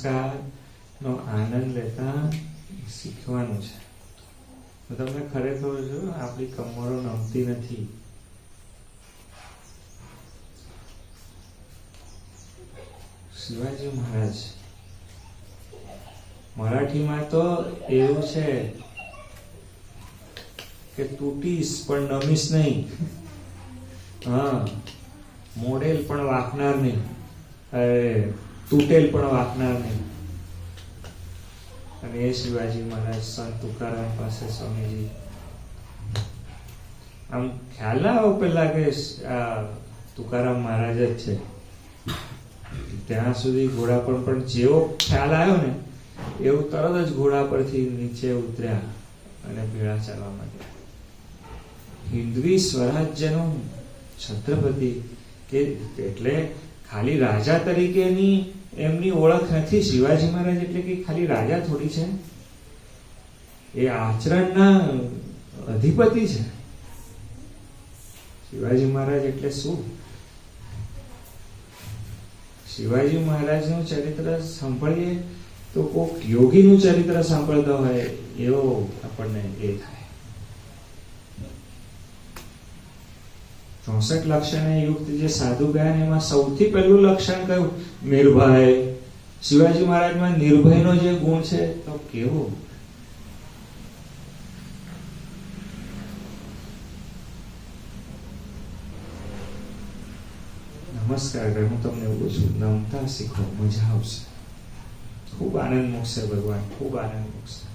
નમસ્કારનો આનંદ લેતા શીખવાનું છે. તો તમને ખરેખર જો આપણી કમરો નમતી નથી. શિવાજી મહારાજ મરાઠીમાં તો એવું છે કે તૂટીશ પણ નમીશ નહીં. હા, મોડેલ પણ વાકનાર નહીં, તૂટેલ પણ વાકનાર નહીં. અને એ શિવાજી મહારાજ સંત તુકારામ પાસે સ્વામીજી આમ ખ્યાલ ના આવો પેલા કે તુકારામ મહારાજ જ છે. ત્યાં સુધી ઘોડા પર પણ જેવો ખ્યાલ આવ્યો ને એવું તરત જ ઘોડા પરથી નીચે ઉતર્યા અને ભેળા ચાલવા માંડ્યા. હિન્દવી સ્વરાજ્યનો છત્રપતિ કે એટલે ખાલી રાજા તરીકેની એમની ઓળખ નથી. શિવાજી મહારાજ એટલે કે ખાલી રાજા થોડી છે, એ આચરણના અધિપતિ છે. શિવાજી મહારાજ એટલે શું? શિવાજી મહારાજનું ચરિત્ર સાંભળીએ તો કોઈક યોગીનું ચરિત્ર સાંભળતા હોય એવો આપણને એ થાય. 64 લક્ષણે યુક્ત જે સાધુ ગયા એમાં સૌથી પહેલું લક્ષણ કયું? નિર્ભય. શિવાજી મહારાજમાં નિર્ભયનો જે ગુણ છે તો કેવો! નમસ્કાર કરે હું તમને એવું પૂછું, નમતા શીખો, મજા આવશે. ખૂબ આનંદ મૂકશે ભગવાન, ખૂબ આનંદ મૂકશે.